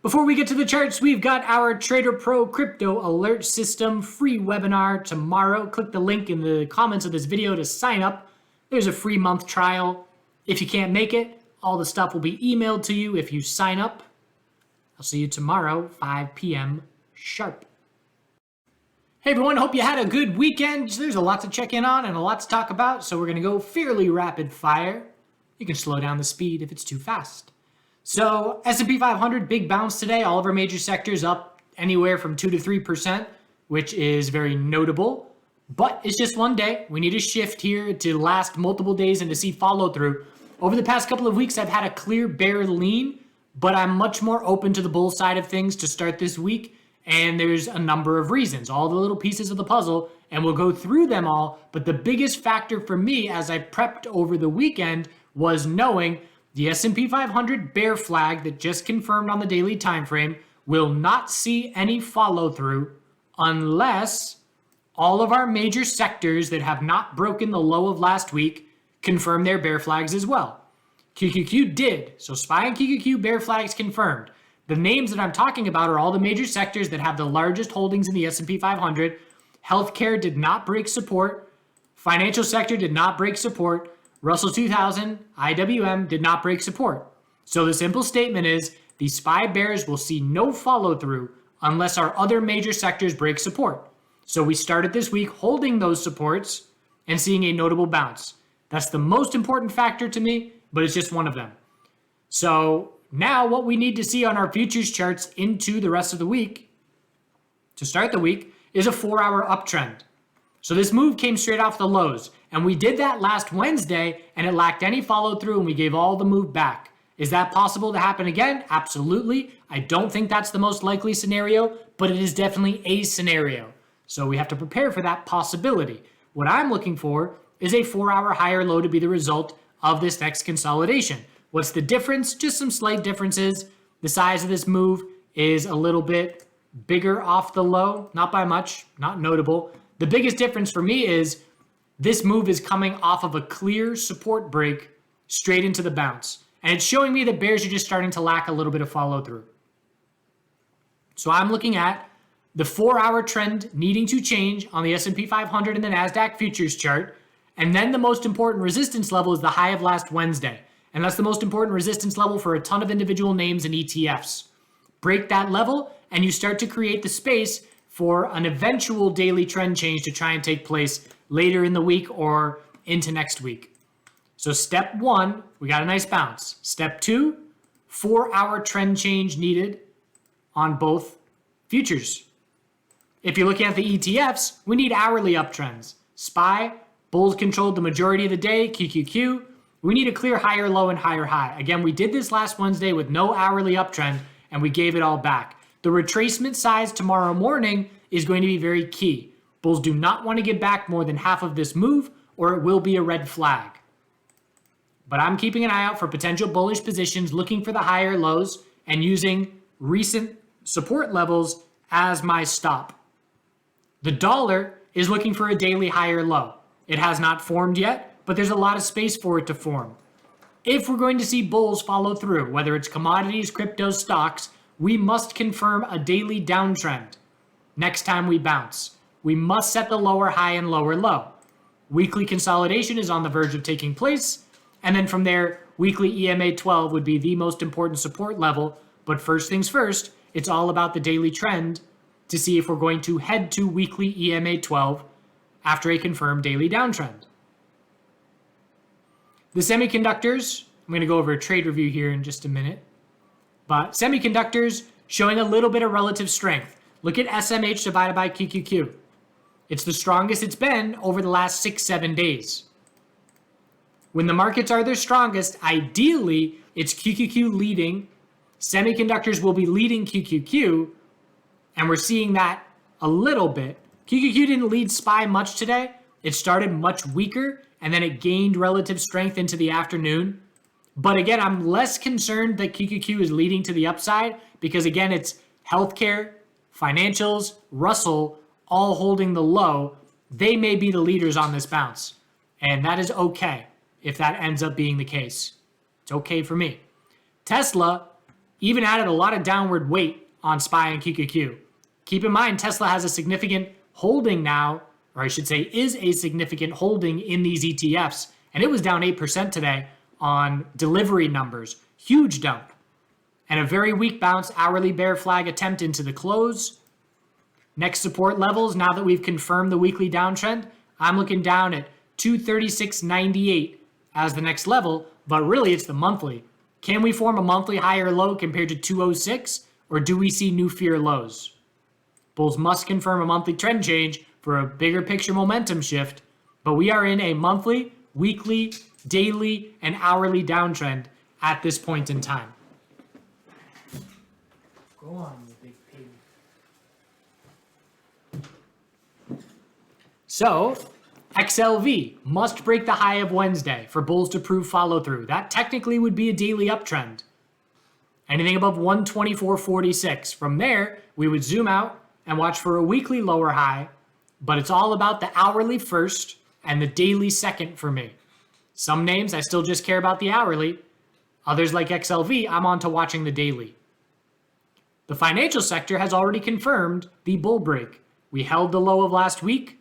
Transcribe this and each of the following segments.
Before we get to the charts, we've got our Trader Pro Crypto Alert System free webinar tomorrow. Click the link in the comments of this video to sign up. There's a free month trial. If you can't make it, all the stuff will be emailed to you if you sign up. I'll see you tomorrow, 5 p.m. sharp. Hey everyone, hope you had a good weekend. There's a lot to check in on and a lot to talk about, so we're going to go fairly rapid fire. You can slow down the speed if it's too fast. So S&P 500, big bounce today. All of our major sectors up anywhere from 2 to 3%, which is very notable. But it's just one day. We need a shift here to last multiple days and to see follow through. Over the past couple of weeks, I've had a clear bear lean, but I'm much more open to the bull side of things to start this week. And there's a number of reasons, all the little pieces of the puzzle, and we'll go through them all. But the biggest factor for me as I prepped over the weekend was knowing the S&P 500 bear flag that just confirmed on the daily time frame will not see any follow through unless all of our major sectors that have not broken the low of last week confirm their bear flags as well. QQQ did, so SPY and QQQ bear flags confirmed. The names that I'm talking about are all the major sectors that have the largest holdings in the S&P 500. Healthcare did not break support. Financial sector did not break support. Russell 2000, IWM did not break support. So the simple statement is the SPY bears will see no follow through unless our other major sectors break support. So we started this week holding those supports and seeing a notable bounce. That's the most important factor to me, but it's just one of them. So now what we need to see on our futures charts into the rest of the week, to start the week, is a 4-hour uptrend. So this move came straight off the lows, and we did that last Wednesday, and it lacked any follow through, and we gave all the move back. Is that possible to happen again? Absolutely. I don't think that's the most likely scenario, but it is definitely a scenario. So we have to prepare for that possibility. What I'm looking for is a 4-hour higher low to be the result of this next consolidation. What's the difference? Just some slight differences. The size of this move is a little bit bigger off the low, not by much, not notable. The biggest difference for me is this move is coming off of a clear support break straight into the bounce. And it's showing me that bears are just starting to lack a little bit of follow through. So I'm looking at the 4-hour trend needing to change on the S&P 500 and the NASDAQ futures chart. And then the most important resistance level is the high of last Wednesday. And that's the most important resistance level for a ton of individual names and ETFs. Break that level and you start to create the space for an eventual daily trend change to try and take place later in the week or into next week. So step 1, we got a nice bounce. Step 2, 4-hour trend change needed on both futures. If you're looking at the ETFs, we need hourly uptrends. SPY, bulls controlled the majority of the day, QQQ. We need a clear higher low and higher high. Again, we did this last Wednesday with no hourly uptrend and we gave it all back. The retracement size tomorrow morning is going to be very key. Bulls do not want to give back more than half of this move or it will be a red flag. But I'm keeping an eye out for potential bullish positions, looking for the higher lows and using recent support levels as my stop. The dollar is looking for a daily higher low. It has not formed yet, but there's a lot of space for it to form. If we're going to see bulls follow through, whether it's commodities, crypto, stocks, we must confirm a daily downtrend. Next time we bounce, we must set the lower high and lower low. Weekly consolidation is on the verge of taking place. And then from there, weekly EMA 12 would be the most important support level. But first things first, it's all about the daily trend to see if we're going to head to weekly EMA 12 after a confirmed daily downtrend. The semiconductors, I'm going to go over a trade review here in just a minute. But semiconductors showing a little bit of relative strength. Look at SMH divided by QQQ. It's the strongest it's been over the last 6-7 days. When the markets are their strongest, ideally, it's QQQ leading. Semiconductors will be leading QQQ, and we're seeing that a little bit. QQQ didn't lead SPY much today. It started much weaker, and then it gained relative strength into the afternoon. But again, I'm less concerned that QQQ is leading to the upside because, again, it's healthcare, financials, Russell, all holding the low. They may be the leaders on this bounce, and that is okay if that ends up being the case. It's okay for me. Tesla, even added a lot of downward weight on SPY and QQQ. Keep in mind, Tesla has a significant holding now, or I should say is a significant holding in these ETFs, and it was down 8% today on delivery numbers. Huge dump. And a very weak bounce, hourly bear flag attempt into the close. Next support levels, now that we've confirmed the weekly downtrend, I'm looking down at 236.98 as the next level, but really it's the monthly. Can we form a monthly higher low compared to 206, or do we see new fear lows? Bulls must confirm a monthly trend change for a bigger picture momentum shift, but we are in a monthly, weekly, daily, and hourly downtrend at this point in time. Go on, you big pig. So, XLV must break the high of Wednesday for bulls to prove follow through. That technically would be a daily uptrend. Anything above 124.46. From there, we would zoom out and watch for a weekly lower high, but it's all about the hourly first and the daily second for me. Some names, I still just care about the hourly. Others like XLV, I'm on to watching the daily. The financial sector has already confirmed the bull break. We held the low of last week,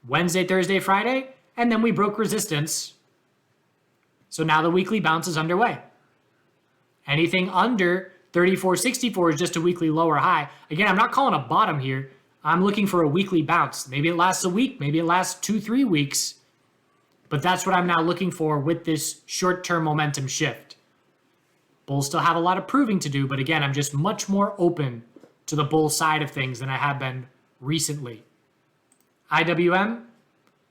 Wednesday, Thursday, Friday, and then we broke resistance. So now the weekly bounce is underway. Anything under 34.64 is just a weekly lower high. Again, I'm not calling a bottom here. I'm looking for a weekly bounce. Maybe it lasts a week, maybe it lasts 2-3 weeks. But that's what I'm now looking for with this short-term momentum shift. Bulls still have a lot of proving to do, but again, I'm just much more open to the bull side of things than I have been recently. IWM,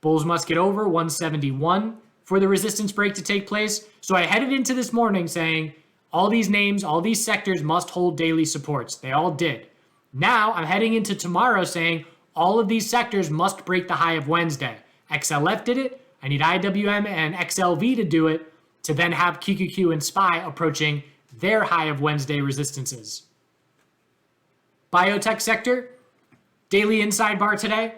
bulls must get over 171 for the resistance break to take place. So I headed into this morning saying all these names, all these sectors must hold daily supports. They all did. Now I'm heading into tomorrow saying all of these sectors must break the high of Wednesday. XLF did it. I need IWM and XLV to do it to then have QQQ and SPY approaching their high of Wednesday resistances. Biotech sector, daily inside bar today.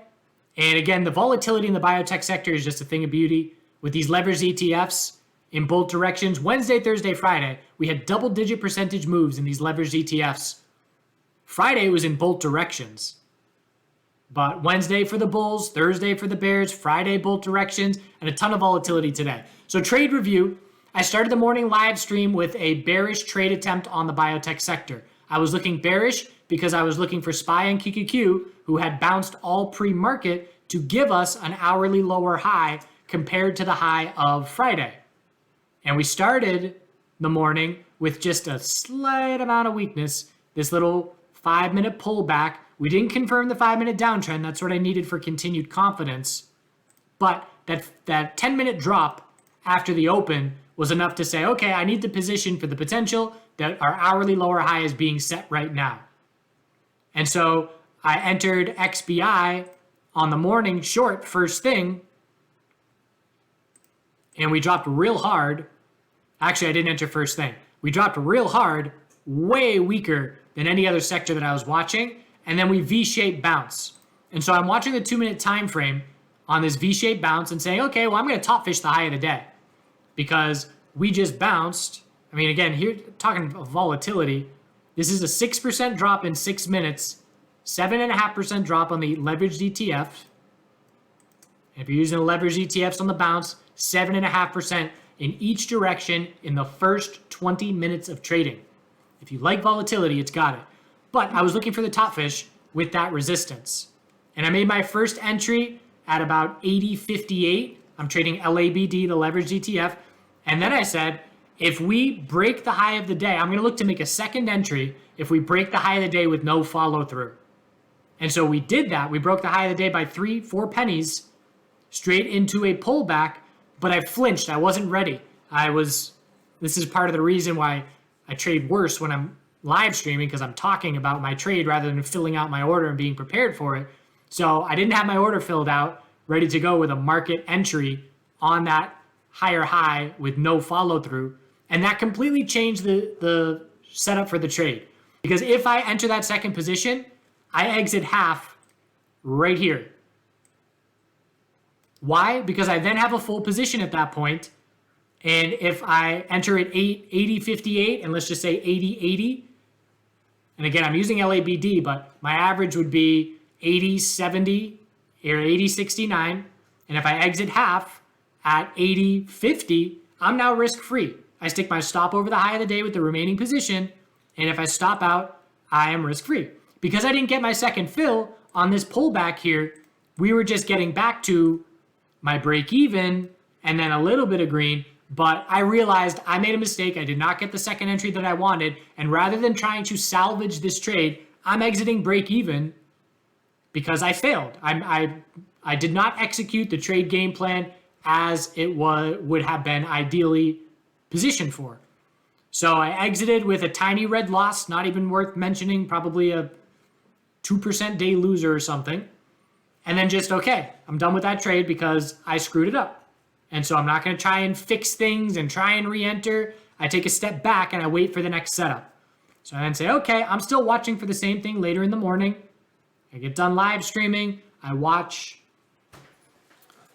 And again, the volatility in the biotech sector is just a thing of beauty. With these leveraged ETFs in both directions, Wednesday, Thursday, Friday, we had double-digit percentage moves in these leveraged ETFs. Friday was in both directions. But Wednesday for the bulls, Thursday for the bears, Friday both directions, and a ton of volatility today. So trade review, I started the morning live stream with a bearish trade attempt on the biotech sector. I was looking bearish because I was looking for SPY and QQQ, who had bounced all pre-market, to give us an hourly lower high compared to the high of Friday. And we started the morning with just a slight amount of weakness, this little 5-minute pullback. We didn't confirm the 5-minute downtrend. That's what I needed for continued confidence. But that 10-minute drop after the open was enough to say, okay, I need to position for the potential that our hourly lower high is being set right now. And so I entered XBI on the morning short first thing, and we dropped real hard. Actually, I didn't enter first thing. We dropped real hard, way weaker than any other sector that I was watching, and then we V-shaped bounce. And so I'm watching the 2-minute time frame on this V-shaped bounce and saying, okay, well, I'm going to top fish the high of the day because we just bounced. I mean, again, here talking about volatility, this is a 6% drop in 6 minutes, 7.5% drop on the leveraged ETF. And if you're using the leveraged ETFs on the bounce, 7.5% in each direction in the first 20 minutes of trading. If you like volatility, it's got it. But I was looking for the top fish with that resistance. And I made my first entry at about 80.58. I'm trading LABD, the leveraged ETF. And then I said, if we break the high of the day, I'm going to look to make a second entry if we break the high of the day with no follow through. And so we did that. We broke the high of the day by 3-4 pennies straight into a pullback, but I flinched. I wasn't ready. This is part of the reason why I trade worse when I'm live streaming, because I'm talking about my trade rather than filling out my order and being prepared for it. So I didn't have my order filled out, ready to go with a market entry on that higher high with no follow through. And that completely changed the setup for the trade. Because if I enter that second position, I exit half right here. Why? Because I then have a full position at that point. And if I enter at 80.58, and let's just say 80.80, And again, I'm using LABD, but my average would be 80.70 or 80.69. And if I exit half at 80.50, I'm now risk-free. I stick my stop over the high of the day with the remaining position. And if I stop out, I am risk-free. Because I didn't get my second fill on this pullback here, we were just getting back to my break even and then a little bit of green. But I realized I made a mistake. I did not get the second entry that I wanted. And rather than trying to salvage this trade, I'm exiting break even because I failed. I did not execute the trade game plan as it would have been ideally positioned for. So I exited with a tiny red loss, not even worth mentioning, probably a 2% day loser or something. And then just, okay, I'm done with that trade because I screwed it up. And so I'm not going to try and fix things and try and re-enter. I take a step back and I wait for the next setup. So I then say, okay, I'm still watching for the same thing later in the morning. I get done live streaming. I watch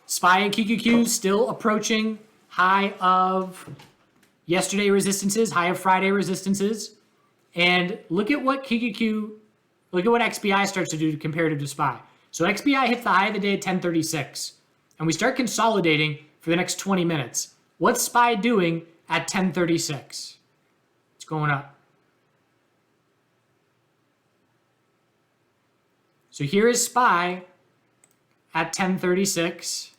SPY and QQQ still approaching high of yesterday resistances, high of Friday resistances. And look at what XBI starts to do comparative to SPY. So XBI hits the high of the day at 1036. And we start consolidating for the next 20 minutes. What's SPY doing at 1036? It's going up. So here is SPY at 1036.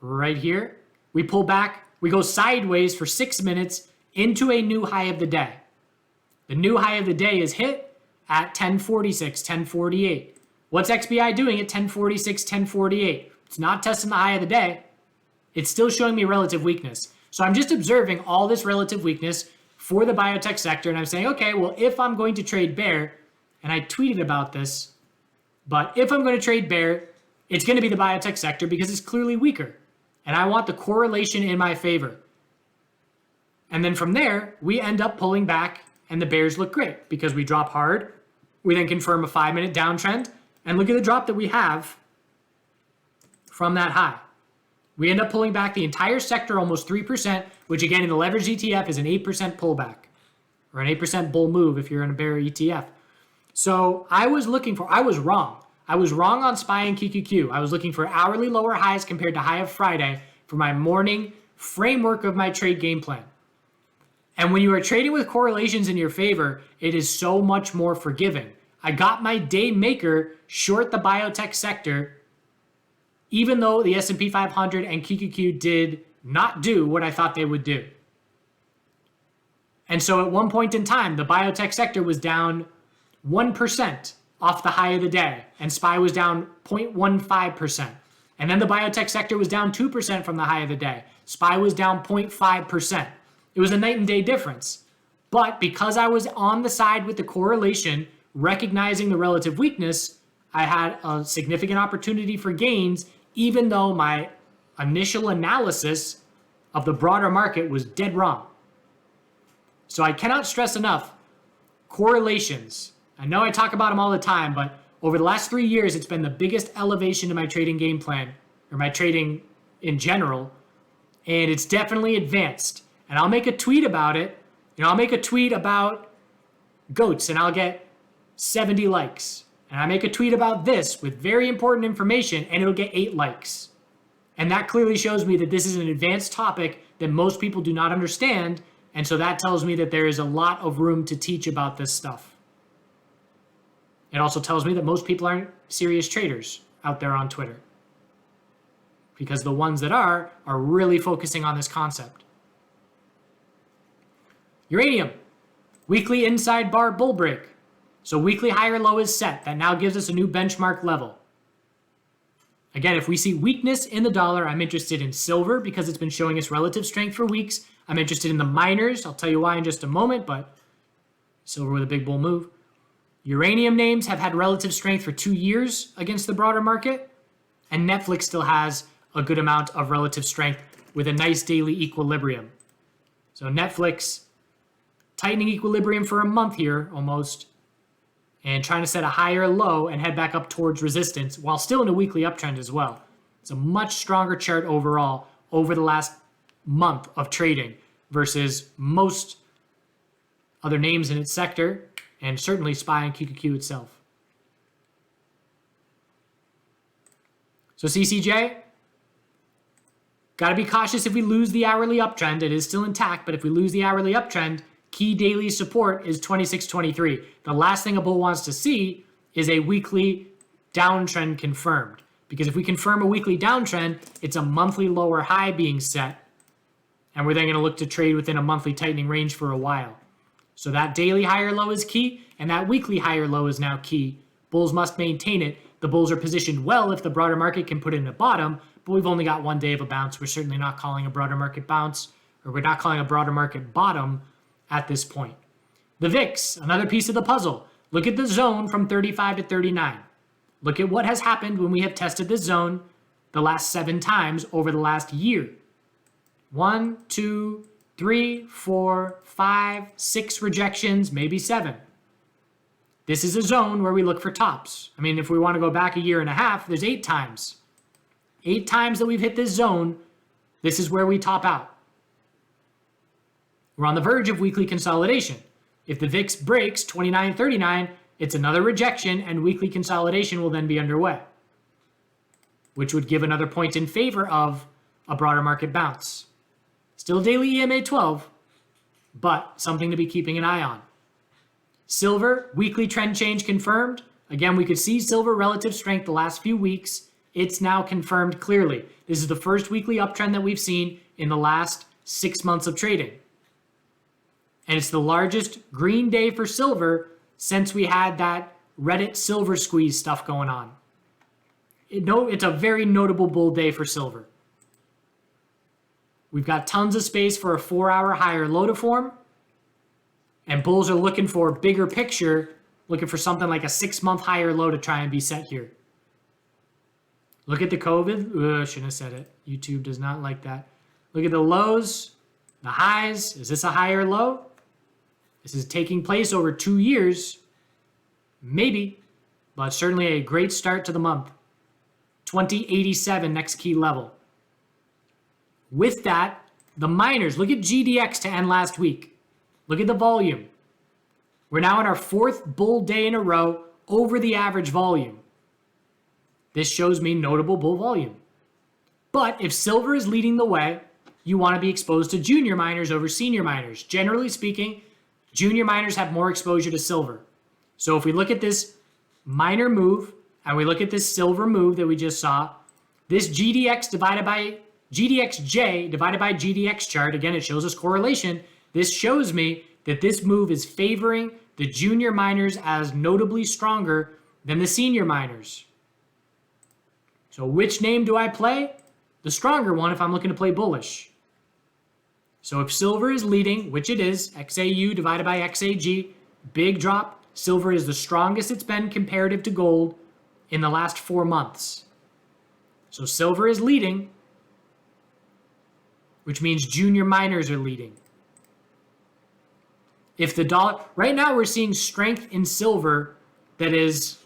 Right here. We pull back. We go sideways for 6 minutes into a new high of the day. The new high of the day is hit at 1046, 1048. What's XBI doing at 1046, 1048? It's not testing the high of the day. It's still showing me relative weakness. So I'm just observing all this relative weakness for the biotech sector. And I'm saying, okay, well, if I'm going to trade bear, and I tweeted about this, but if I'm going to trade bear, it's going to be the biotech sector because it's clearly weaker. And I want the correlation in my favor. And then from there, we end up pulling back and the bears look great because we drop hard. We then confirm a 5-minute downtrend. And look at the drop that we have from that high. We end up pulling back the entire sector almost 3%, which again in the leveraged ETF is an 8% pullback or an 8% bull move if you're in a bear ETF. So I was wrong. I was wrong on SPY and QQQ. I was looking for hourly lower highs compared to high of Friday for my morning framework of my trade game plan. And when you are trading with correlations in your favor, it is so much more forgiving. I got my day maker short the biotech sector, even though the S&P 500 and QQQ did not do what I thought they would do. And so at one point in time, the biotech sector was down 1% off the high of the day, and SPY was down 0.15%. And then the biotech sector was down 2% from the high of the day. SPY was down 0.5%. It was a night and day difference. But because I was on the side with the correlation, recognizing the relative weakness, I had a significant opportunity for gains, even though my initial analysis of the broader market was dead wrong. So I cannot stress enough, correlations. I know I talk about them all the time, but over the last 3 years, it's been the biggest elevation to my trading game plan, or my trading in general, and it's definitely advanced. And I'll make a tweet about it. I'll make a tweet about goats, and I'll get 70 likes. And I make a tweet about this with very important information, and it'll get 8 likes. And that clearly shows me that this is an advanced topic that most people do not understand, and so that tells me that there is a lot of room to teach about this stuff. It also tells me that most people aren't serious traders out there on Twitter, because the ones that are really focusing on this concept. Uranium, weekly inside bar bull break. So weekly higher low is set. That now gives us a new benchmark level. Again, if we see weakness in the dollar, I'm interested in silver because it's been showing us relative strength for weeks. I'm interested in the miners. I'll tell you why in just a moment, but silver with a big bull move. Uranium names have had relative strength for 2 years against the broader market, and Netflix still has a good amount of relative strength with a nice daily equilibrium. So Netflix tightening equilibrium for a month here almost, and trying to set a higher low and head back up towards resistance while still in a weekly uptrend as well. It's a much stronger chart overall over the last month of trading versus most other names in its sector, and certainly SPY and QQQ itself. So CCJ, got to be cautious if we lose the hourly uptrend. It is still intact, but if we lose the hourly uptrend, key daily support is 26.23. The last thing a bull wants to see is a weekly downtrend confirmed. Because if we confirm a weekly downtrend, it's a monthly lower high being set. And we're then going to look to trade within a monthly tightening range for a while. So that daily higher low is key, and that weekly higher low is now key. Bulls must maintain it. The bulls are positioned well if the broader market can put in a bottom, but we've only got one day of a bounce. We're certainly not calling a broader market bounce, or we're not calling a broader market bottom at this point. The VIX, another piece of the puzzle. Look at the zone from 35 to 39. Look at what has happened when we have tested this zone the last 7 times over the last year. 1, 2, 3, 4, 5, 6 rejections, maybe 7. This is a zone where we look for tops. I mean, if we want to go back a year and a half, there's 8 times. 8 times that we've hit this zone, this is where we top out. We're on the verge of weekly consolidation. If the VIX breaks 29.39, it's another rejection and weekly consolidation will then be underway, which would give another point in favor of a broader market bounce. Still daily EMA 12, but something to be keeping an eye on. Silver, weekly trend change confirmed. Again, we could see silver relative strength the last few weeks. It's now confirmed clearly. This is the first weekly uptrend that we've seen in the last 6 months of trading. And it's the largest green day for silver since we had that Reddit silver squeeze stuff going on. It's a very notable bull day for silver. We've got tons of space for a 4-hour higher low to form. And bulls are looking for a bigger picture, looking for something like a 6-month higher low to try and be set here. Look at the COVID. Shouldn't have said it. YouTube does not like that. Look at the lows, the highs. Is this a higher low? This is taking place over 2 years. Maybe, but certainly a great start to the month. 2087 next key level. With that, the miners, look at GDX to end last week. Look at the volume. We're now in our 4th bull day in a row over the average volume. This shows me notable bull volume. But if silver is leading the way, you want to be exposed to junior miners over senior miners. Generally speaking, junior miners have more exposure to silver. So if we look at this miner move and we look at this silver move that we just saw, this GDXJ divided by GDX chart, again, it shows us correlation. This shows me that this move is favoring the junior miners as notably stronger than the senior miners. So which name do I play? The stronger one if I'm looking to play bullish. So if silver is leading, which it is, XAU divided by XAG, big drop. Silver is the strongest it's been comparative to gold in the last 4 months. So silver is leading, which means junior miners are leading. If the dollar, right now we're seeing strength in silver that is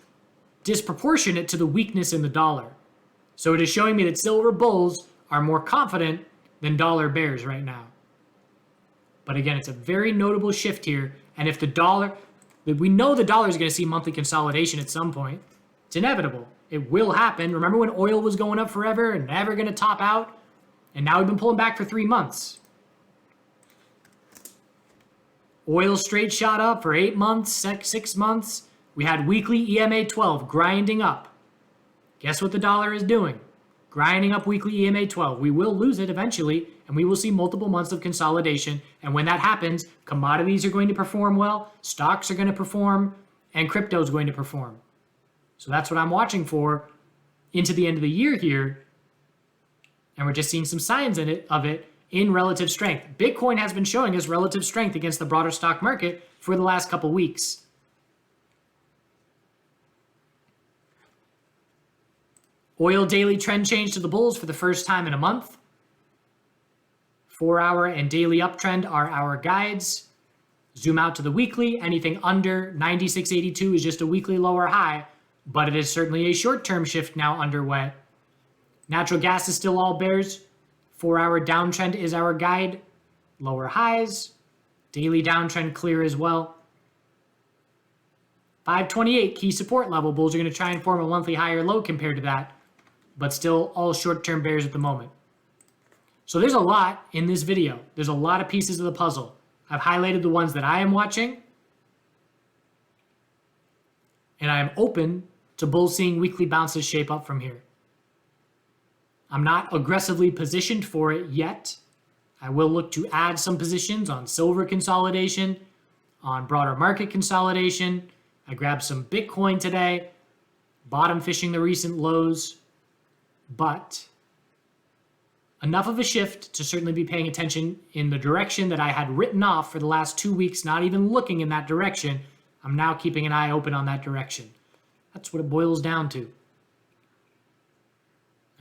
disproportionate to the weakness in the dollar. So it is showing me that silver bulls are more confident than dollar bears right now. But again, it's a very notable shift here. And if the dollar, we know the dollar is going to see monthly consolidation at some point. It's inevitable. It will happen. Remember when oil was going up forever and never going to top out? And now we've been pulling back for 3 months. Oil straight shot up for 8 months, 6 months. We had weekly EMA 12 grinding up. Guess what the dollar is doing? Grinding up weekly EMA 12. We will lose it eventually, and we will see multiple months of consolidation. And when that happens, commodities are going to perform well, stocks are going to perform, and crypto is going to perform. So that's what I'm watching for into the end of the year here. And we're just seeing some signs of it in relative strength. Bitcoin has been showing us relative strength against the broader stock market for the last couple weeks. Oil daily trend change to the bulls for the first time in a month. 4-hour and daily uptrend are our guides. Zoom out to the weekly. Anything under 96.82 is just a weekly lower high, but it is certainly a short-term shift now underway. Natural gas is still all bears. 4-hour downtrend is our guide. Lower highs. Daily downtrend clear as well. 528 key support level. Bulls are going to try and form a monthly higher low compared to that, but still all short-term bears at the moment. So there's a lot in this video. There's a lot of pieces of the puzzle. I've highlighted the ones that I am watching, and I am open to bulls seeing weekly bounces shape up from here. I'm not aggressively positioned for it yet. I will look to add some positions on silver consolidation, on broader market consolidation. I grabbed some Bitcoin today, bottom fishing the recent lows, but enough of a shift to certainly be paying attention in the direction that I had written off for the last 2 weeks, not even looking in that direction. I'm now keeping an eye open on that direction. That's what it boils down to.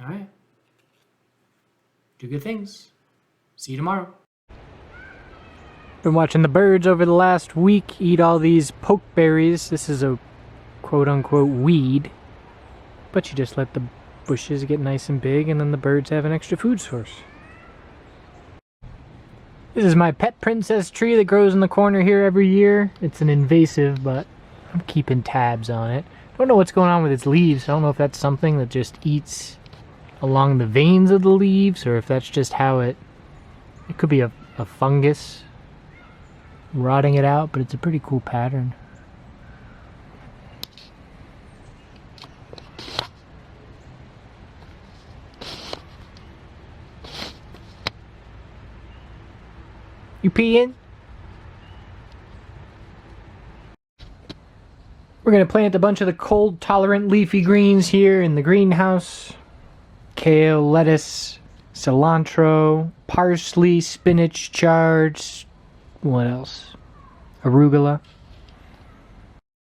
All right. Do good things. See you tomorrow. Been watching the birds over the last week eat all these pokeberries. This is a quote-unquote weed, but you just let the bushes get nice and big and then the birds have an extra food source. This is my pet princess tree that grows in the corner here every year. It's an invasive, but I'm keeping tabs on it. Don't know what's going on with its leaves. I don't know if that's something that just eats along the veins of the leaves, or if that's just how it could be a fungus rotting it out, but it's a pretty cool pattern. You peeing? We're going to plant a bunch of the cold-tolerant leafy greens here in the greenhouse. Kale, lettuce, cilantro, parsley, spinach, chard, what else? Arugula.